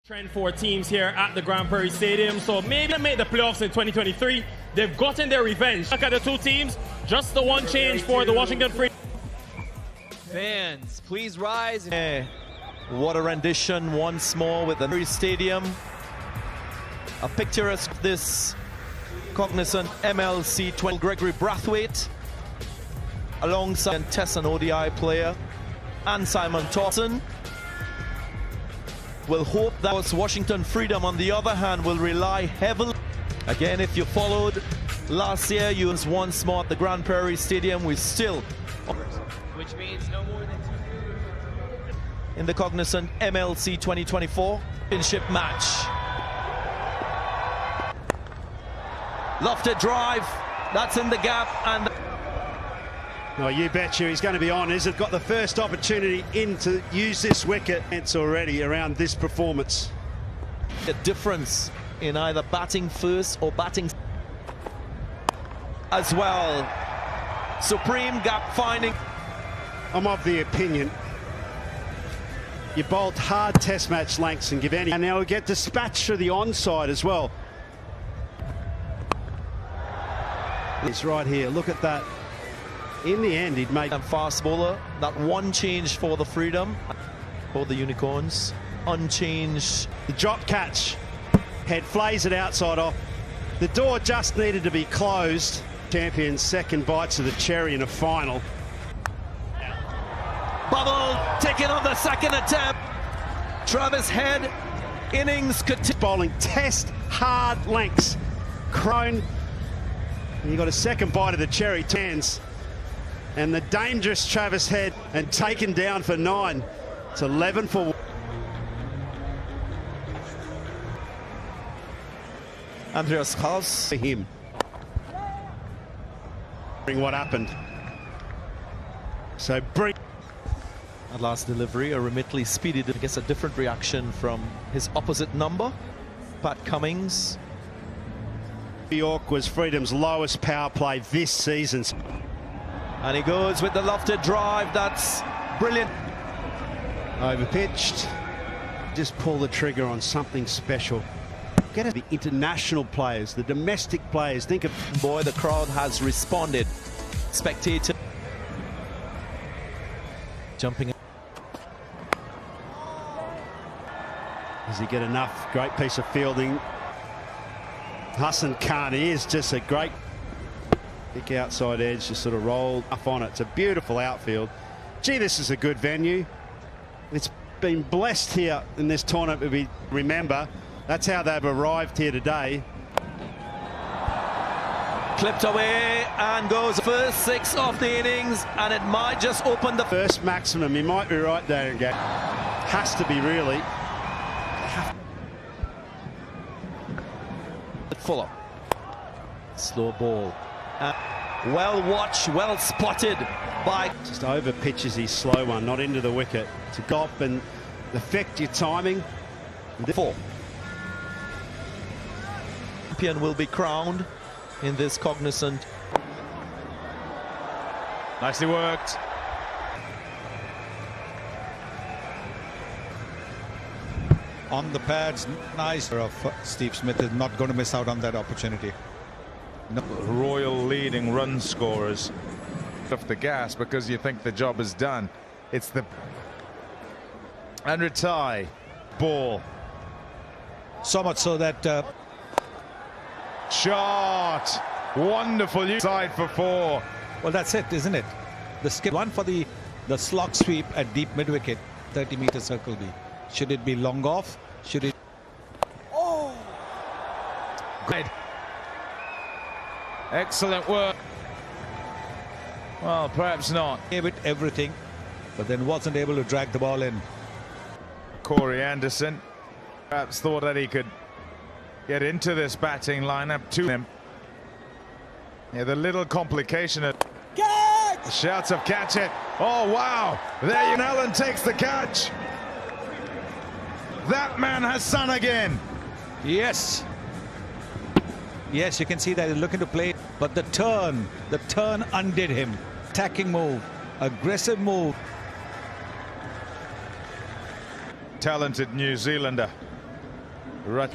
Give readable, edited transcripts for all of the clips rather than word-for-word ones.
Trend for teams here at the Grand Prairie Stadium, so maybe they make the playoffs in 2023. They've gotten their revenge. Look at the two teams, just the one change for the Washington Free. Fans, please rise. What a rendition once more with the Prairie Stadium. A picturesque this Cognizant MLC 20 Gregory Brathwaite alongside Tess, an ODI player, and Simon Thompson. We'll hope that was Washington Freedom, on the other hand, will rely heavily. Again, if you followed last year, you was once more at the Grand Prairie Stadium. We still, Which means no more than 2. in the Cognizant MLC 2024 championship match. Lofted drive, that's in the gap, and Oh, you bet you he's going to be on. He's got the first opportunity in to use this wicket. It's already around this performance. a difference in either batting first or batting as well. Supreme gap finding. I'm of the opinion you bolt hard test match lengths and give any. And now we get dispatched through the onside as well. It's right here. Look at that. In the end, he'd make And fast bowler, that one change for the Freedom, for the Unicorns, unchanged. the drop catch. Head flays it outside off. The door just needed to be closed. Champions second bites of the cherry in a final. Bubble taken on the second attempt. Travis Head, innings continue. Bowling test hard lengths. Crone. And you got a second bite of the cherry. Hands. And the dangerous Travis Head, and taken down for 9. It's 11 for. Andreas Haus. For him. What happened. So bring. At last delivery, a remitly speedy, I guess a different reaction from his opposite number, Pat Cummings. New York was Freedom's lowest power play this season. And he goes with the lofted drive, that's brilliant. Overpitched. Just pull the trigger on something special. Get at the international players, the domestic players. Think of. Boy, the crowd has responded. Spectator jumping. Does he get enough? Great piece of fielding. Hassan Khan is just a great kick outside edge, just sort of rolled up on it. It's a beautiful outfield. Gee, this is a good venue. It's been blessed here in this tournament. We remember that's how they've arrived here today. Clipped away and goes first 6 of the innings, and it might just open the First maximum. You might be right there again. Has to be really. Fuller. Slow ball. Well watched, well spotted by. Just over pitches his slow one, not into the wicket. To go up and affect your timing. 4. Champion will be crowned in this Cognizant. Nicely worked. On the pads, nice. Of Steve Smith is not going to miss out on that opportunity. No. Royal leading run scorers off the gas because you think the job is done. It's the and retire ball. So much so that Shot. Wonderful side for 4. well, that's it, isn't it? The skip one for the slog sweep at deep mid wicket, 30-meter circle B. Should it be long off? Should it? Oh, good. Excellent work. Well, perhaps not. Gave it everything, but then wasn't able to drag the ball in. Corey Anderson perhaps thought that he could get into this batting lineup to him. Yeah, the little complication of catch! Shouts of catch it. Oh wow, there you Allen takes the catch. That man has sun again. Yes. Yes, you can see that he's looking to play, but the turn undid him. Attacking move, aggressive move. Talented New Zealander. Right.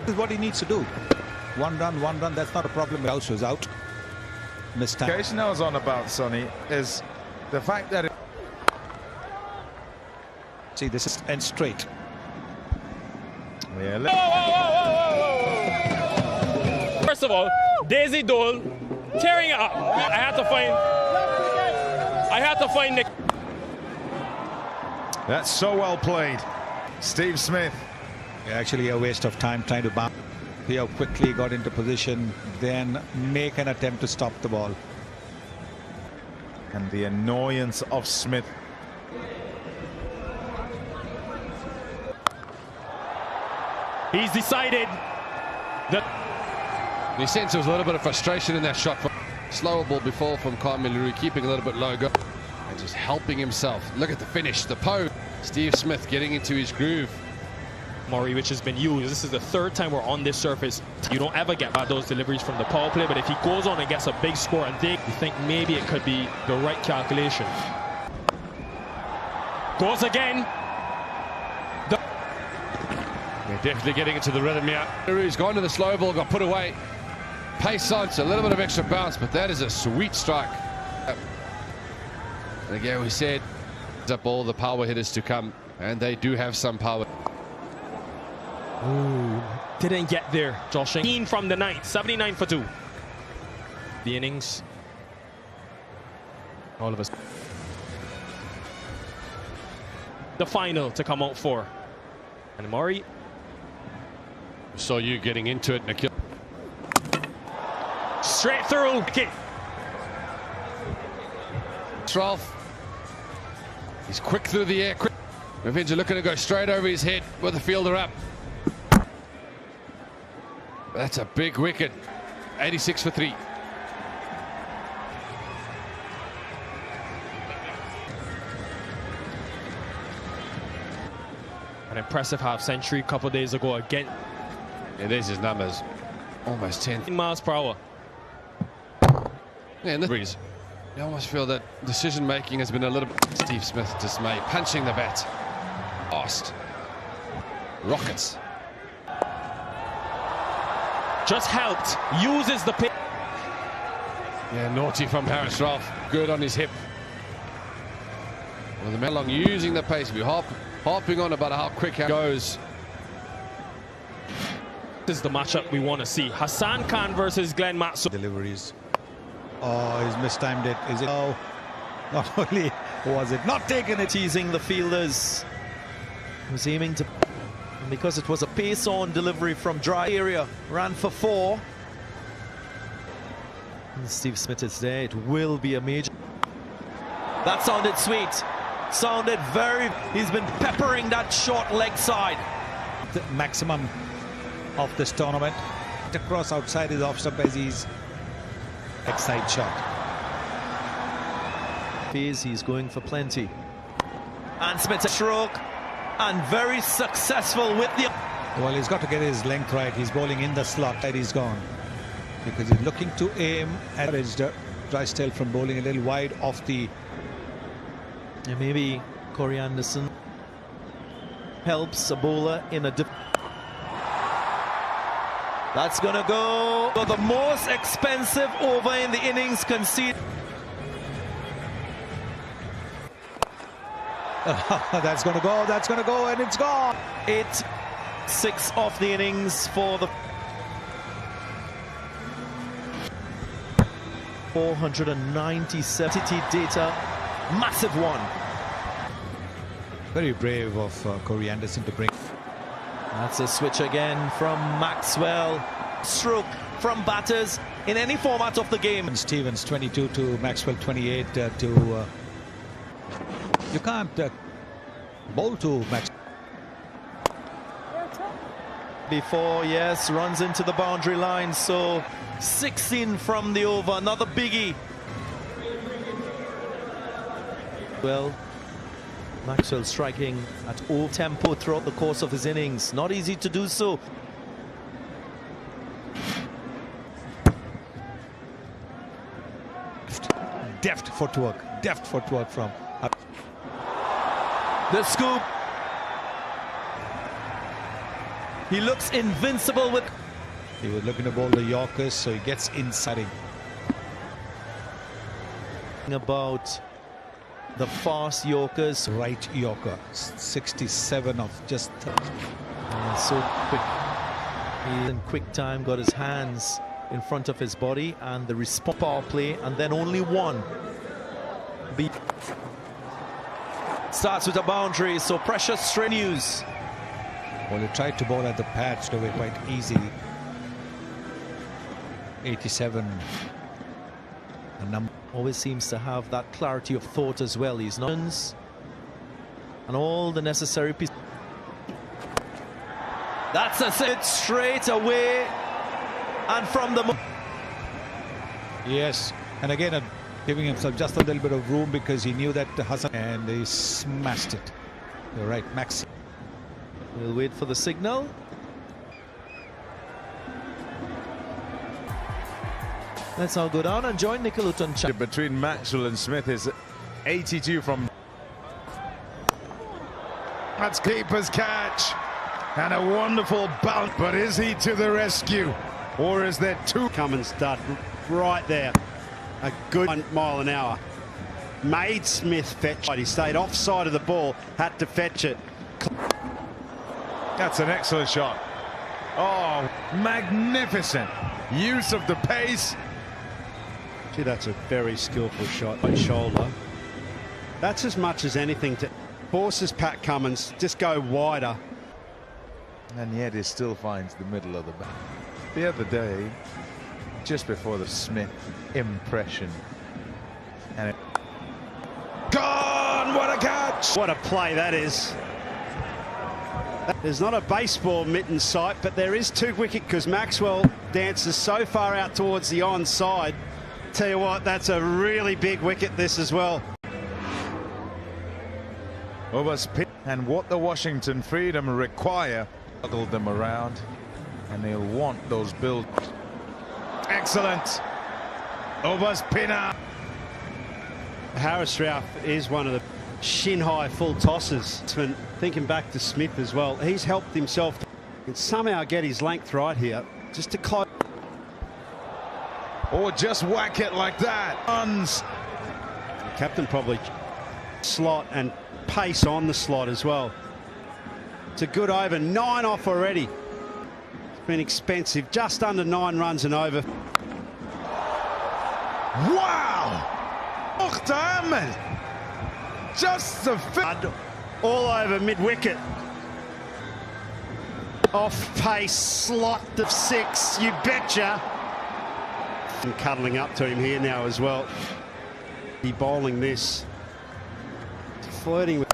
This is what he needs to do. One run, that's not a problem. House was out. Missed time. The occasion I was on about, Sonny, is the fact that See, this is end straight. Yeah, First of all, Daisy Dole tearing it up. I had to find Nick. that's so well played. Steve Smith. Actually a waste of time trying to bounce. Theo quickly got into position, then make an attempt to stop the ball. And the annoyance of Smith. He's decided that You sense there was a little bit of frustration in that shot. Slower ball before from Carmelo, keeping a little bit low, and just helping himself. Look at the finish, the pose. Steve Smith getting into his groove. Murray, which has been used. This is the third time we're on this surface. You don't ever get by those deliveries from the power play, but if he goes on and gets a big score and dig, you think maybe it could be the right calculation. Goes again. They're definitely getting into the rhythm here. He's gone to the slow ball, got put away. Pace on, it's a little bit of extra bounce, but that is a sweet strike. And again, we said up all the power hitters to come, and they do have some power. Ooh, didn't get there, Joshing. From the ninth, 79 for 2. The innings. All of us. The final to come out for. And Murray. Saw you getting into it, Nikhil. Straight through. Kick. Ralph. He's quick through the air. Revenge looking to go straight over his head with the fielder up. That's a big wicket. 86 for 3. An impressive half-century a couple days ago again. Yeah, there's his numbers. Almost 10 miles per hour. Yeah, and the breeze. You almost feel that decision-making has been a little bit. Steve Smith dismay, punching the bat. Fast. Rockets. Just helped. Uses the pitch. Yeah, naughty from Harris Ralph. Good on his hip. Well, the Melong using the pace. We're harping on about how quick it goes. This is the matchup we want to see. Hassan Khan versus Glenn Matsu. Deliveries. Oh, he's mistimed it. Is it? Oh, not only was it not taking it. Teasing the fielders. He was aiming to, and because it was a pace-on delivery from dry area, ran for 4. And Steve Smith is there. It will be a major. That sounded sweet. Sounded very. He's been peppering that short leg side. The maximum of this tournament. Across outside his off stump as he's excited shot. He's going for plenty. And Smith a stroke. And very successful with the. Well, he's got to get his length right. He's bowling in the slot that he's gone. Because he's looking to aim at Drysdale from bowling a little wide off the. And maybe Corey Anderson helps a bowler in a That's going to go for the most expensive over in the innings conceded. That's going to go, and it's gone. 8-6 off the innings for the 497 data. Massive one. Very brave of Corey Anderson to bring. That's a switch again from Maxwell. Stroke from batters in any format of the game. Stevens 22 to Maxwell 28 to. You can't bowl to Max. Before, yes, runs into the boundary line. So 16 from the over. Another biggie. Well, Maxwell striking at all tempo throughout the course of his innings. Not easy to do so. Deft footwork from. The scoop. He looks invincible with... He was looking to bowl the Yorkers, so he gets inside. About the fast Yorkers. Right Yorker, 67 of just 30. So quick. He in quick time got his hands in front of his body, and the response power play, and then only one. Starts with a boundary, so pressure strenuous. Well, he tried to bowl at the pads, so it quite easy. 87. A number. Always seems to have that clarity of thought as well. He's not, and all the necessary pieces. That's a hit straight away, and from the. Yes, and again, giving himself just a little bit of room because he knew that Hassan, and he smashed it. You're right, Max. We'll wait for the signal. Let's all go down and join Nikhil Utanchand. Between Maxwell and Smith is 82 from... That's keeper's catch. And a wonderful bounce. But is he to the rescue? Or is there two? Cummins stud right there. A good 1 mile an hour. Made Smith fetch. He stayed offside of the ball. Had to fetch it. That's an excellent shot. Oh, magnificent use of the pace. Gee, that's a very skillful shot by shoulder. That's as much as anything to forces Pat Cummins just go wider. And yet he still finds the middle of the bat. The other day, just before the Smith impression. And it... Gone! What a catch! What a play that is. There's not a baseball mitt in sight, but there is 2 wicket because Maxwell dances so far out towards the onside. Tell you what, that's a really big wicket, this as well. Over spin, and what the Washington Freedom require, juggle them around, and they'll want those builds. Excellent. Over spinner. Harris Ralph is one of the shin-high full tossers. Thinking back to Smith as well, he's helped himself and somehow get his length right here, just to close. Or just whack it like that. Runs. The captain probably slot and pace on the slot as well. It's a good over. 9 off already. It's been expensive. Just under 9 runs and over. Wow! Ahmed. Just the all over mid-wicket. Off pace, slot of 6, you betcha. And cuddling up to him here now as well. He bowling this. Flirting with.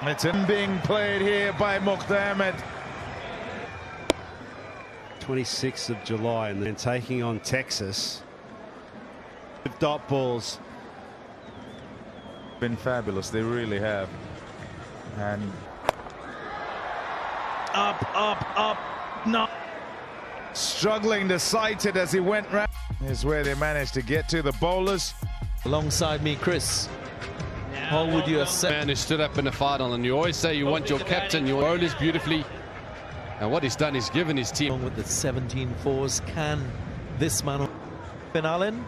It's being played here by Ahmed. 26th of July, and then taking on Texas. Dot balls. Been fabulous, they really have. And up, no. Struggling to sight it as he went round. Is where they managed to get to the bowlers. Alongside me, Chris. How would you assess? Man who stood up in the final, and you always say you want your captain, your bowlers beautifully. And what he's done is given his team. Along with the 17 fours, can this man Ben Allen?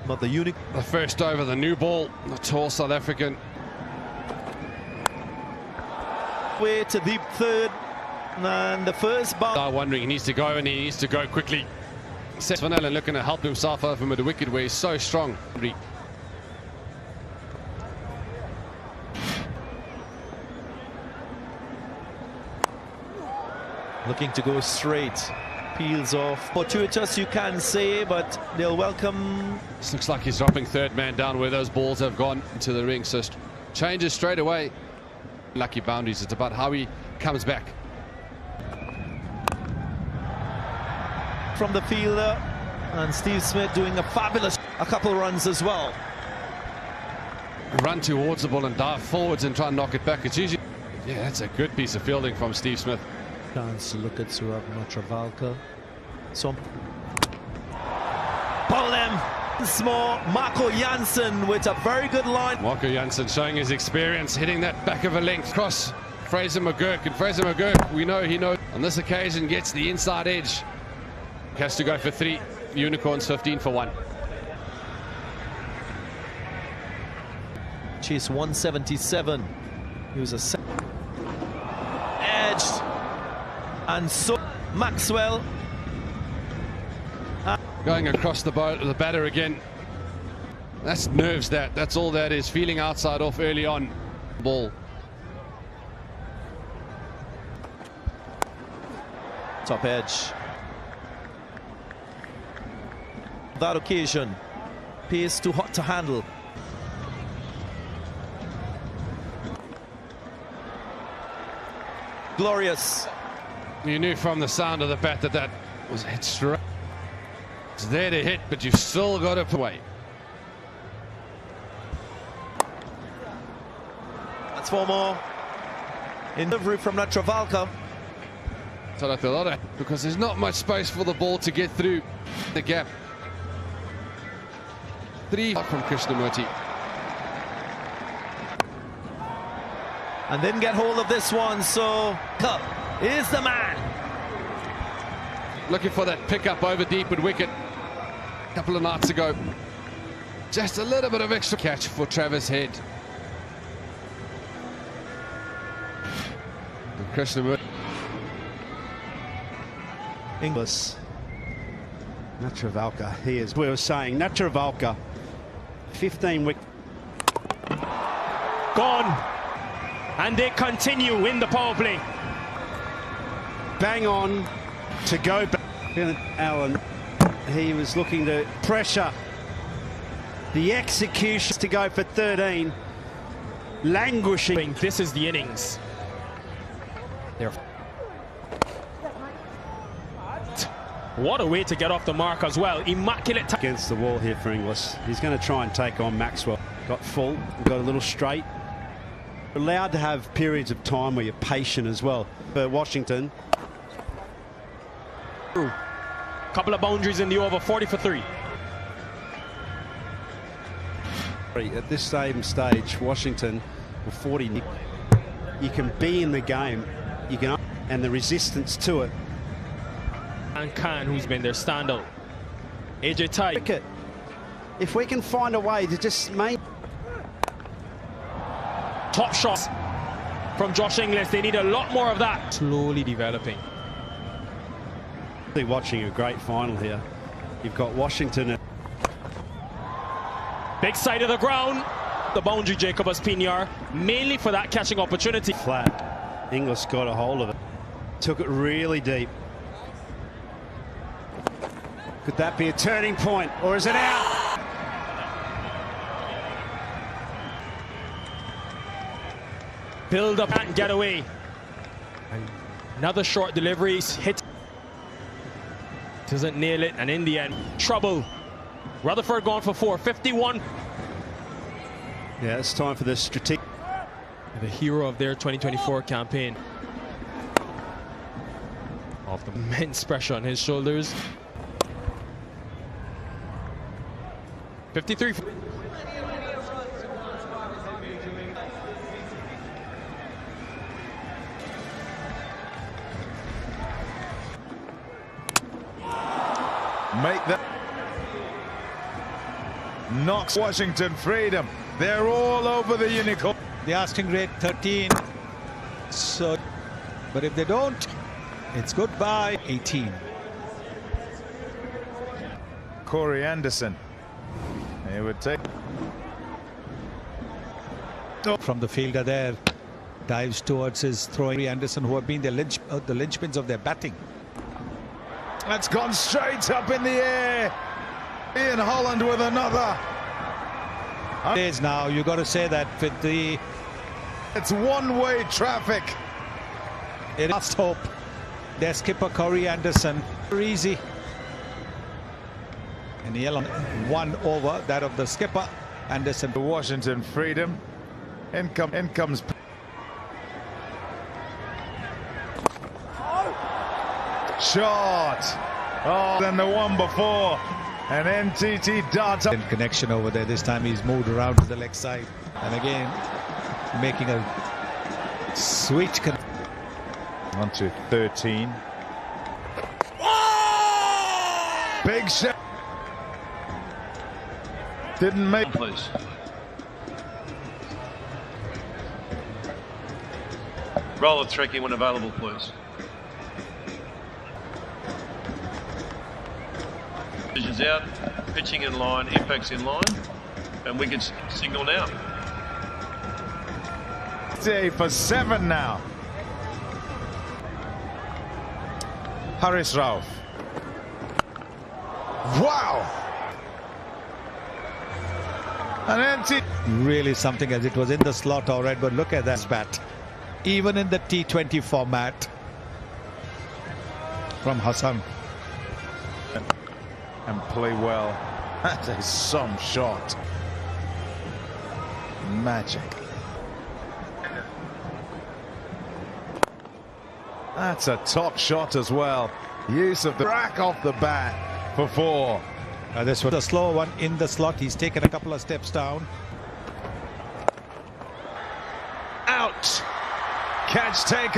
But the unique. The first over, the new ball, the tall South African. Way to deep third, and the first ball. Are wondering, he needs to go, and he needs to go quickly. Seth Van Allen looking to help himself over with the wicket where he's so strong. Looking to go straight. Peels off. Fortuitous, you can say, but they'll welcome. This looks like he's dropping third man down where those balls have gone into the ring. So changes straight away. Lucky boundaries. It's about how he comes back. From the fielder, and Steve Smith doing a fabulous couple runs as well. Run towards the ball and dive forwards and try and knock it back. It's usually, yeah, that's a good piece of fielding from Steve Smith. Chance to look at Surab Matravalka. So bowl them. Once more, Marco Jansen with a very good line. Marco Jansen showing his experience, hitting that back of a length cross Fraser McGurk, and Fraser McGurk, we know he knows. On this occasion, gets the inside edge. Has to go for 3. Unicorns 15 for 1. Chase 177. He was a edged, and so Maxwell Going across the batter again. That's nerves. That's all that is. Feeling outside off early on. Ball. Top edge. That occasion, pace too hot to handle. Glorious. You knew from the sound of the bat that was hit straight. It's there to hit, but you've still got to put away. That's 4 more. In delivery from Travalka. So that's a lot of, because there's not much space for the ball to get through the gap. 3 from Krishnamurti. And didn't get hold of this one, so Cup is the man. Looking for that pickup over deep at wicket a couple of nights ago. Just a little bit of extra catch for Travis Head. And Krishnamurti. English. Natravalka, he is. We were saying Natravalka, 15 wicket. Gone. And they continue in the power play. Bang on to go back. Allen, he was looking to pressure the execution to go for 13. Languishing. This is the innings. What a way to get off the mark as well. Immaculate against the wall here for Inglis. He's going to try and take on Maxwell. Got full, got a little straight. Allowed to have periods of time where you're patient as well. For Washington. Couple of boundaries in the over, 40 for 3. At this same stage, Washington with 40. You can be in the game. You can, and the resistance to it. And Khan, who's been their standout. AJ Tai. If we can find a way to just make top shots from Josh Inglis, they need a lot more of that. Slowly developing. Watching a great final here. You've got Washington. Big side of the ground. The boundary, Jacob Espinar, mainly for that catching opportunity. Flat. Inglis got a hold of it. Took it really deep. Could that be a turning point, or is it out? Build up and get away. Another short delivery, hit. Doesn't nail it, and in the end, trouble. Rutherford gone for 4, 51. Yeah, it's time for the strategic. The hero of their 2024 campaign. Of the immense pressure on his shoulders. 53. Make that. Knocks Washington freedom. They're all over the unicorn. The asking rate 13. So, but if they don't, it's goodbye. 18. Corey Anderson. He would take. From the fielder there, dives towards his throwing. Anderson, who have been the linchpins of their batting. That's gone straight up in the air. Ian Holland with another. It is now. You got to say that with the. It's one-way traffic. It must hope. Their skipper Corey Anderson. Very easy. And the yellow 1 over that of the skipper Anderson. Washington freedom. In comes. Shot. Oh, than the one before. An NTT darts up. Connection over there. This time he's moved around to the leg side. And again, making a Sweet. On to 13. Big shot. Didn't make. Please. Roll of trekking when available, please. Vision's out, pitching in line, impacts in line, and we can signal now. For 7 now. Haris Rauf. Wow! An empty. Really something, as it was in the slot already, but look at that bat. Even in the T20 format from Hassan. And play well. That is some shot. Magic. That's a top shot as well. Use of the rack off the bat for 4. This was a slow one in the slot. He's taken a couple of steps down. Out. Catch taken.